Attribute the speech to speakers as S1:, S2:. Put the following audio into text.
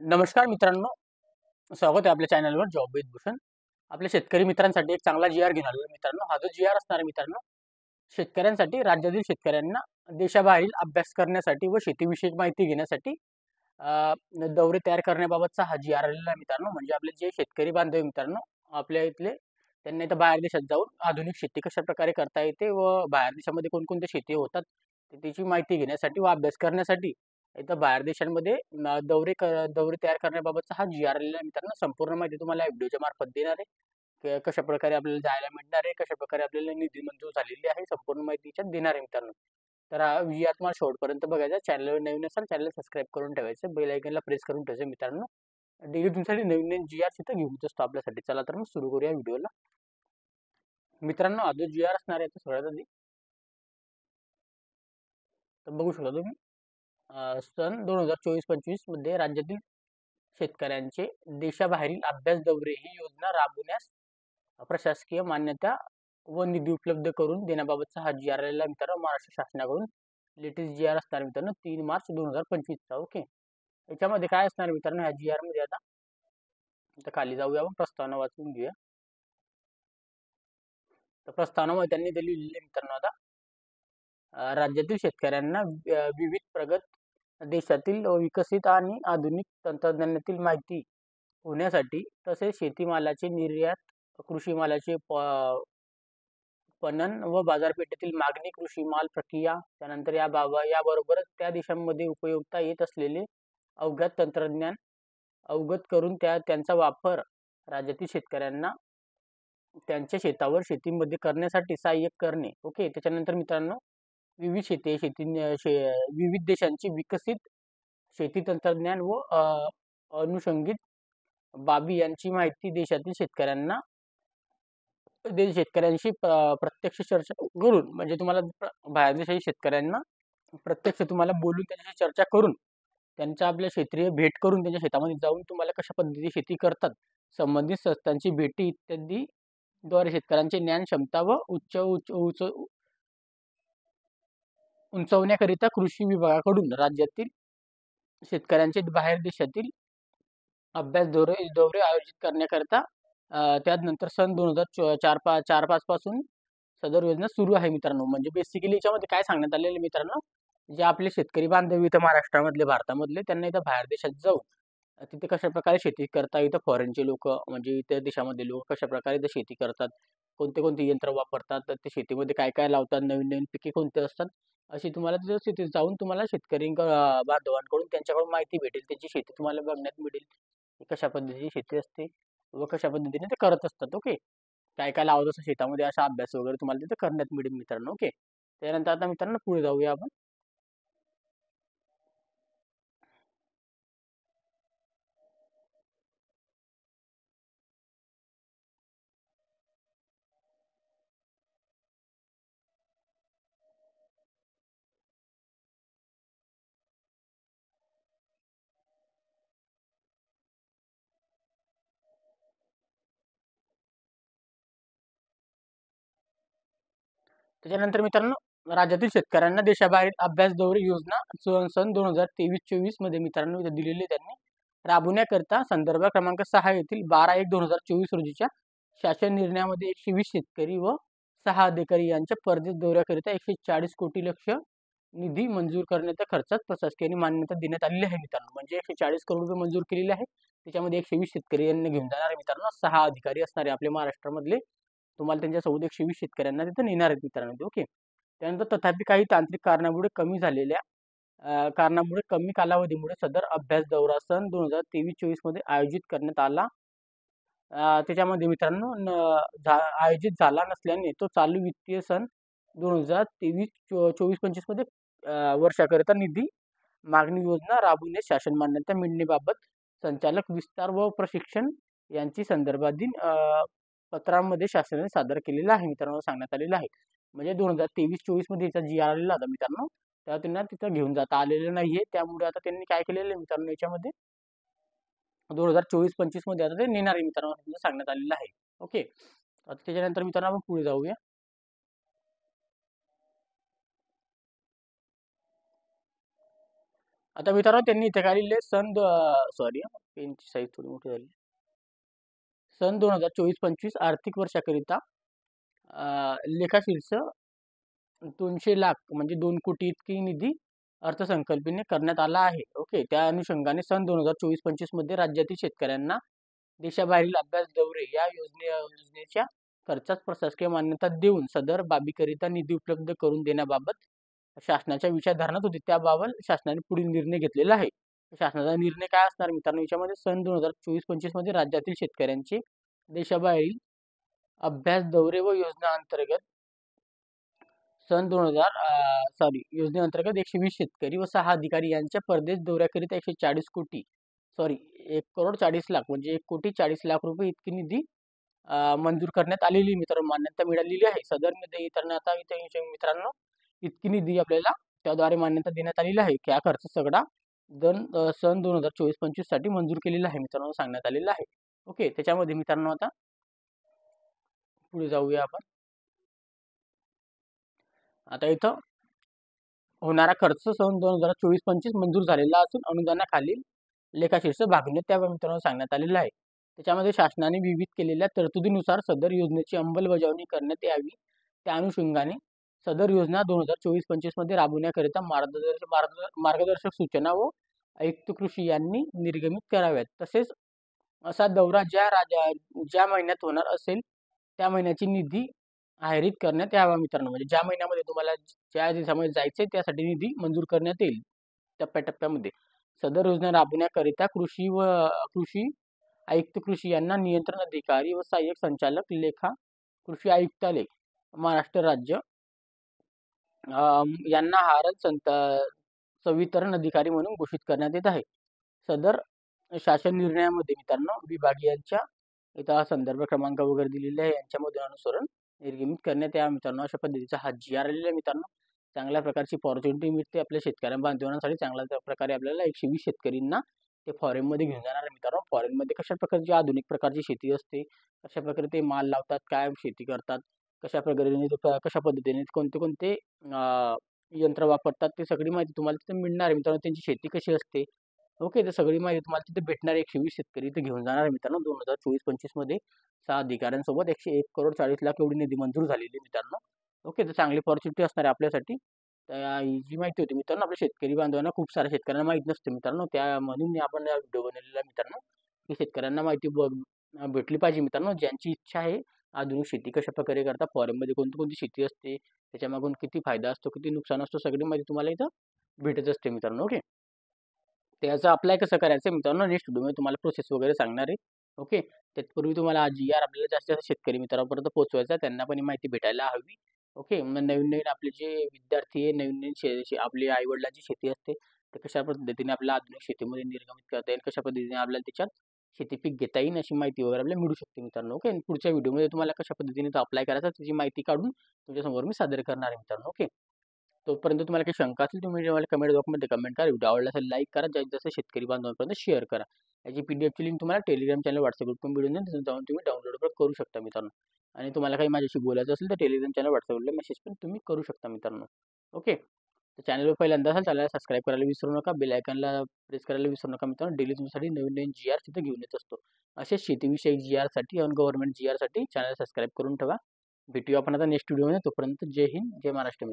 S1: नमस्कार मित्रांनो, स्वागत आहे आपल्या चॅनलवर जॉब विथ भूषण. आपल्या शेतकरी मित्रांसाठी एक चांगला जी-आर घेऊन आलेलो मित्रांनो. हा जो जी-आर असणार आहे मित्रांनो, शेतकऱ्यांसाठी, राज्यातील शेतकऱ्यांना देशाबाहेरील अभ्यास करण्यासाठी व शेतीविषयक माहिती घेण्यासाठी दौरे तयार करण्याबाबतचा हा जी-आर आलेला आहे मित्रांनो. म्हणजे आपले जे शेतकरी बांधव आहे मित्रांनो, आपल्या इथले, त्यांना इथं बाहेर देशात जाऊन आधुनिक शेती कशाप्रकारे करता येते व बाहेर देशामध्ये कोणकोणत्या शेती होतात, त्याची माहिती घेण्यासाठी व अभ्यास करण्यासाठी इथं बाहेर देशांमध्ये दौरे तयार करण्याबाबतचा हा जी-आर आलेला आहे मित्रांनो. संपूर्ण माहिती तुम्हाला या व्हिडिओच्या मार्फत देणार आहे. कशाप्रकारे आपल्याला जायला मिळणार आहे, कशाप्रकारे आपल्याला निधी मंजूर झालेली आहे, संपूर्ण माहिती याच्यात देणार आहे मित्रांनो. तर हा जी-आर तुम्हाला शेवटपर्यंत बघायचा. चॅनलवर नवीन असाल, चॅनल सबस्क्राईब करून ठेवायचं, बेल आयकनला प्रेस करून ठेवायचं मित्रांनो. डेली तुमच्यासाठी नवीन नवीन जी-आर तिथं घेऊन असतो आपल्यासाठी. चला तर मग सुरू करूया व्हिडिओला. मित्रांनो, हा जो जी-आर असणार आहे सगळ्यात आधी तर बघू शकता तुम्ही. सन 2024-25 मध्ये राज्यातील शेतकऱ्यांचे देशाबाहेरील अभ्यास दौरे ही योजना राबवण्यास प्रशासकीय मान्यता व निधी उपलब्ध करून देण्याबाबतचा हा जी-आर आलेला मित्रांनो, महाराष्ट्र शासनाकडून लेटेस्ट जी-आर असणार मित्रांनो, 3 मार्च 2025चा. ओके, याच्यामध्ये काय असणार मित्रांनो, ह्या जी-आर मध्ये आता खाली जाऊया, आपण प्रस्तावना वाचून घेऊया. तर प्रस्तावनामध्ये त्यांनी दिलेली मित्रांनो, आता राज्यातील शेतकऱ्यांना विविध प्रगत देशातील विकसित आणि आधुनिक तंत्रज्ञानातील माहिती होण्यासाठी, तसेच शेतीमालाचे निर्यात, कृषी मालाचे पणन व बाजारपेठेतील मागणी, कृषी माल प्रक्रिया, त्यानंतर याबरोबरच त्या देशांमध्ये उपयोगिता येत असलेले अवघड तंत्रज्ञान अवगत करून त्यांचा वापर राज्यातील शेतकऱ्यांना त्यांच्या शेतावर शेतीमध्ये करण्यासाठी सहाय्य करणे. ओके, त्याच्यानंतर मित्रांनो, विविध देशांची विकसित शेती तंत्रज्ञान व अनुषंगिक बाबी यांची माहिती देशातील शेतकऱ्यांशी प्रत्यक्ष चर्चा करून, म्हणजे तुम्हाला बाहेर देशातील शेतकऱ्यांना प्रत्यक्ष तुम्हाला बोलून त्यांच्याशी चर्चा करून, त्यांच्या आपल्या क्षेत्रीय भेट करून, त्यांच्या शेतामध्ये जाऊन तुम्हाला कशा पद्धतीने शेती करतात, संबंधित संस्थांची भेटी इत्यादी द्वारे शेतकऱ्यांचे ज्ञान, क्षमता व उंचवण्याकरिता कृषी विभागाकडून राज्यातील शेतकऱ्यांचे बाहेर देशातील अभ्यास दौरे आयोजित करण्याकरिता त्यानंतर सन 2004-5 पासून सदर योजना सुरू आहे मित्रांनो. म्हणजे बेसिकली याच्यामध्ये काय सांगण्यात आलेलं मित्रांनो, जे आपले शेतकरी बांधव इथं महाराष्ट्रामधले, भारतामधले, त्यांना इथं बाहेर देशात जाऊन तिथे कशा प्रकारे शेती करता येतं, फॉरेनचे लोक म्हणजे इतर देशामध्ये लोक कशा प्रकारे इथं शेती करतात, कोणते कोणते यंत्र वापरतात, तर ते शेतीमध्ये काय काय लावतात, नवीन नवीन पिके कोणते असतात, अशी तुम्हाला तिथं शेतीत जाऊन तुम्हाला शेतकरी बांधवांकडून त्यांच्याकडून माहिती भेटेल, त्यांची शेती तुम्हाला बघण्यात मिळेल, कशा पद्धतीची शेती असते व कशा पद्धतीने ते करत असतात. ओके, काय काय लावत असतं शेतामध्ये, असा अभ्यास वगैरे तुम्हाला तिथे करण्यात मिळेल मित्रांनो. ओके, त्यानंतर आता मित्रांनो पुढे जाऊया आपण. त्याच्यानंतर मित्रांनो, राज्यातील शेतकऱ्यांना देशाबाहेर अभ्यास दौरे योजना सन 2023-24 मध्ये मित्रांनो इथे दिलेली, त्यांनी राबवण्याकरिता संदर्भ क्रमांक 6 येथील 12/1/2024 रोजीच्या शासन निर्णयामध्ये 120 शेतकरी व 6 अधिकारी यांच्या परदेश दौऱ्याकरिता 140 कोटी लक्ष निधी मंजूर करण्याच्या खर्चात प्रशासकीय मान्यता देण्यात आलेली आहे मित्रांनो. म्हणजे 140 करोड रुपये मंजूर केलेले आहे. त्याच्यामध्ये 120 शेतकरी यांनी घेऊन जाणार आहे मित्रांनो, 6 अधिकारी असणारे आपले महाराष्ट्रामधले, तुम्हाला त्यांच्यासोबत 120 शेतकऱ्यांना तिथे नेणार आहेत मित्रांनो. ओके, त्यानंतर तथापि काही तांत्रिक कारणामुळे कमी कालावधीमुळे सदर अभ्यास दौरा सन 2023-24 मध्ये आयोजित करण्यात आला. त्याच्यामध्ये मित्रांनो आयोजित झाला नसल्याने तो चालू वित्तीय सन 2023-24-25 मध्ये वर्षाकरिता निधी मागणी योजना राबवण्यास शासन मान्यता मिळण्याबाबत संचालक विस्तार व प्रशिक्षण यांची संदर्भातील पत्रांमध्ये शासनाने सादर केलेला आहे मित्रांनो, सांगण्यात आलेलं आहे. म्हणजे 2023-24 मध्ये याचा जी-आर आलेला होता मित्रांनो, तेव्हा त्यांना तिथं घेऊन जाता आलेलं नाहीये. त्यामुळे आता त्यांनी काय केलेलं आहे मित्रांनो, याच्यामध्ये 2024-25 मध्ये आता ते नेणार आहे मित्रांनो, सांगण्यात आलेलं आहे. ओके, आता त्याच्यानंतर मित्रांनो आपण पुढे जाऊया. आता मित्रांनो त्यांनी इथे काढलेले सॉरी पेनची साईज थोडी मोठी झाली. सन 2024-25 आर्थिक वर्षाकरिता लेखाशीर्ष 200 लाख म्हणजे 2 कोटी इतकी निधी अर्थसंकल्पीय करण्यात आला आहे. ओके. त्या अनुषंगाने सन 2024-25 मध्ये राज्यातील शेतकऱ्यांना देशाबाहेरील अभ्यास दौरे या योजनेच्या खर्चास प्रशासकीय मान्यता देऊन सदर बाबीकरिता निधी उपलब्ध करून देण्याबाबत शासनाच्या विचारधारणात होती. त्याबाबत शासनाने पुढील निर्णय घेतलेला आहे. शासनाचा निर्णय काय असणार मित्रांनो, याच्यामध्ये सन 2024-25 मध्ये राज्यातील शेतकऱ्यांचे देशाबाहेरील अभ्यास दौरे व योजना अंतर्गत सन योजनेअंतर्गत 120 शेतकरी व 6 अधिकारी यांच्या परदेश दौऱ्याकरिता 140 कोटी 1,40,00,000 म्हणजे 1,40,00,000 रुपये इतकी निधी मंजूर करण्यात आलेली मित्रांनो, मान्यता मिळालेली आहे. सदर मध्ये आता इथे मित्रांनो इतकी निधी आपल्याला त्याद्वारे मान्यता देण्यात आलेली आहे की हा खर्च सगळा सन 2024-25 साठी मंजूर केलेला आहे मित्रांनो, सांगण्यात आलेला आहे. ओके. त्याच्यामध्ये मित्रांनो आता पुढे जाऊया आपण. आता इथं होणारा खर्च सन 2024-25 मंजूर झालेला असून अनुदानाखालील लेखाशीर्ष भागणे त्या मित्रांनो सांगण्यात आलेला आहे. त्याच्यामध्ये शासनाने विविध केलेल्या तरतुदीनुसार सदर योजनेची अंमलबजावणी करण्यात यावी. त्या अनुषंगाने सदर योजना 2024-25 मध्ये राबवण्याकरिता मार्गदर्शक सूचना व आयुक्त कृषी यांनी निर्गमित कराव्यात. तसेच असा दौरा ज्या महिन्यात होणार असेल त्या महिन्याची निधी आहरित करण्यात यावा मित्रांनो. म्हणजे ज्या महिन्यामध्ये तुम्हाला ज्या दिवसामध्ये जायचंय त्यासाठी निधी मंजूर करण्यात येईल टप्प्याटप्प्यामध्ये. सदर योजना राबवण्याकरिता कृषी आयुक्त कृषी यांना नियंत्रण अधिकारी व सहाय्यक संचालक लेखा कृषी आयुक्तालय महाराष्ट्र राज्य यांना संवितरण अधिकारी म्हणून घोषित करण्यात येत आहे. सदर शासन निर्णयामध्ये मित्रांनो विभागीयांच्या इथं संदर्भ क्रमांक वगैरे दिलेले आहे, यांच्यामध्ये अनुसरण निर्गमित करण्यात या मित्रांनो. अशा पद्धतीचा हा GR आलेला आहे मित्रांनो. चांगल्या प्रकारची ऑपॉर्च्युनिटी मिळते आपल्या शेतकऱ्या बांधवांसाठी. चांगल्या प्रकारे आपल्याला 120 शेतकरींना ते फॉरेनमध्ये घेऊन जाणार आहे मित्रांनो. फॉरेनमध्ये कशा प्रकारची आधुनिक प्रकारची शेती असते, कशा प्रकारे ते माल लावतात, काय शेती करतात, कशा पद्धतीने कोणते कोणते यंत्र वापरतात, ते सगळी माहिती तुम्हाला तिथे मिळणार आहे मित्रांनो. त्यांची शेती कशी असते, ओके. तर सगळी माहिती तुम्हाला तिथे भेटणार. 120 शेतकरी इथे घेऊन जाणार आहे मित्रांनो. 2024-25 मध्ये 6 अधिकाऱ्यांसोबत 101,40,00,000 एवढी निधी मंजूर झालेली मित्रांनो. ओके. तर चांगली ऑपॉर्च्युनिटी असणार आहे आपल्यासाठी. ही जी माहिती होती मित्रांनो आपल्या शेतकरी बांधवांना खूप साऱ्या शेतकऱ्यांना माहित नसते मित्रांनो. त्या म्हणून आपण हा व्हिडिओ बनवलेला मित्रांनो, की शेतकऱ्यांना माहिती भेटली पाहिजे मित्रांनो. ज्यांची इच्छा आहे आधुनिक शेती कशा प्रकारे करतात, फॉरेनमध्ये कोणती कोणती शेती असते, त्याच्यामागून किती फायदा असतो, किती नुकसान असतो, सगळी माहिती तुम्हाला इथं भेटत असते मित्रांनो. ओके. त्याचं अप्लाय कसं करायचं मित्रांनो, नेक्स्ट व्हिडिओमध्ये तुम्हाला प्रोसेस वगैरे सांगणार आहे. ओके. त्यापूर्वी तुम्हाला GR आपल्याला जास्तीत जास्त शेतकरी मित्रांपर्यंत पोहोचवायचा, त्यांना पण ही माहिती भेटायला हवी. ओके. मग नवीन नवीन आपले जे विद्यार्थी आहे, नवीन नवीन आपली आई वडिलांची शेती असते, तर कशा पद्धतीने आपल्या आधुनिक शेतीमध्ये निर्गमित करता येईल, कशा पद्धतीने आपल्याला त्याच्यात शेती पीक घेता येईल, अशी माहिती वगैरे आपल्याला मिळू शकते मित्रांनो. ओके. पुढच्या व्हिडिओमध्ये तुम्हाला कशा पद्धतीने तो अप्लाय करायचा त्याची माहिती काढून तुमच्यासमोर मी सादर करणार आहे मित्रांनो. ओके. तोपर्यंत तुम्हाला काही शंका असेल तुम्ही मला कमेंट बॉक्समध्ये कमेंट करा. व्हिडिओ आवडला असेल लाईक करा, जास्तीत जास्त शेतकरी बांधवांपर्यंत शेअर करा. याची PDF ची लिंक तुम्हाला टेलिग्राम चॅनल, व्हॉट्सअप ग्रुप पण मिळून जाईल, जाऊन तुम्ही डाउनलोड करू शकता मित्रांनो. आणि तुम्हाला काही माझ्याशी बोलायचं असेल तर टेलिग्राम चॅनल, व्हॉट्सअपला मेसेज पण तुम्ही करू शकता मित्रांनो. ओके. तर चॅनलवर पहिल्यांदा असाल चॅनलला सबस्क्राईब करायला विसरू नका, बेल आयकॉनला प्रेस करायला विसरू नका मित्रांनो. डेली तुमच्यासाठी नवीन नवीन GR तिथे घेऊन येत असतो. असेच शेतीविषयक GR साठी आणि गव्हर्नमेंट GR साठी चॅनल सबस्क्राईब करून ठेवा. भेटूया आपण आता नेक्स्ट व्हिडिओमध्ये. तोपर्यंत जय हिंद, जय महाराष्ट्र.